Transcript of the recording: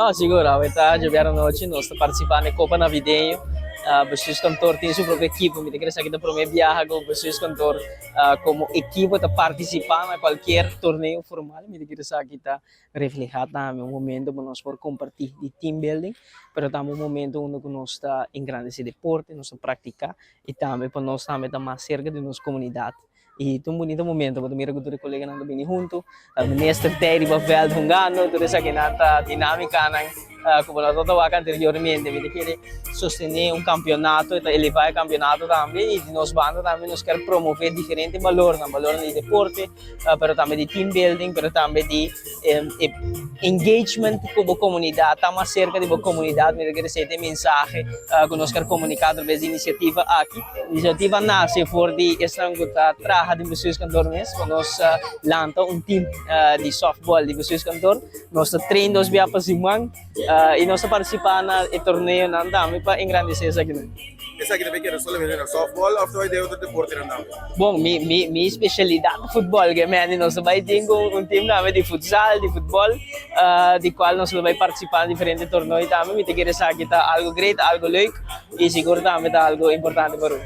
No, seguro, ahorita giovedì noche nós estamos participando em Copa Navideño. Bestuurskantoor tem sua própria equipe, me queria saber para mim viajar com o Bestuurskantoor como equipe para participar em qualquer torneio formal, me queria saber que está reflejado também um momento para nós por compartilhar de team building, mas também um momento onde nós está engrandecer deporte, nós praticar e também para nós também estar mais cerca de nossa comunidade. E é um bonito momento, porque mira que os colegas andam bem juntos, nesta terra de veld jogando, toda essa dinâmica, como nós falamos anteriormente, me querer sostener um campeonato, elevar o campeonato também, e nós bandas também nós queremos promover diferentes valores, valores de deporte, mas também de team building, mas também de engagement com a comunidade, estar mais cerca da comunidade, me querer ser mensagem que nós queremos comunicar através da iniciativa aqui. A iniciativa nasce por de esta traja de Bestuurskantoor mesmo, quando nós lançamos team de softball de Bestuurskantoor, nós treinamos via para siman, e nós participamos no torneo para engrandecer essa aqui. Essa aqui também quer só levar softball ou vai ter outro deporte não? Bom, minha especialidade é futebol, que é nós vai ter time de futsal, de futebol, de qual nós vai participar em diferentes torneios também, me querer saber que está algo great, algo leuk, e seguro também está algo importante para nós.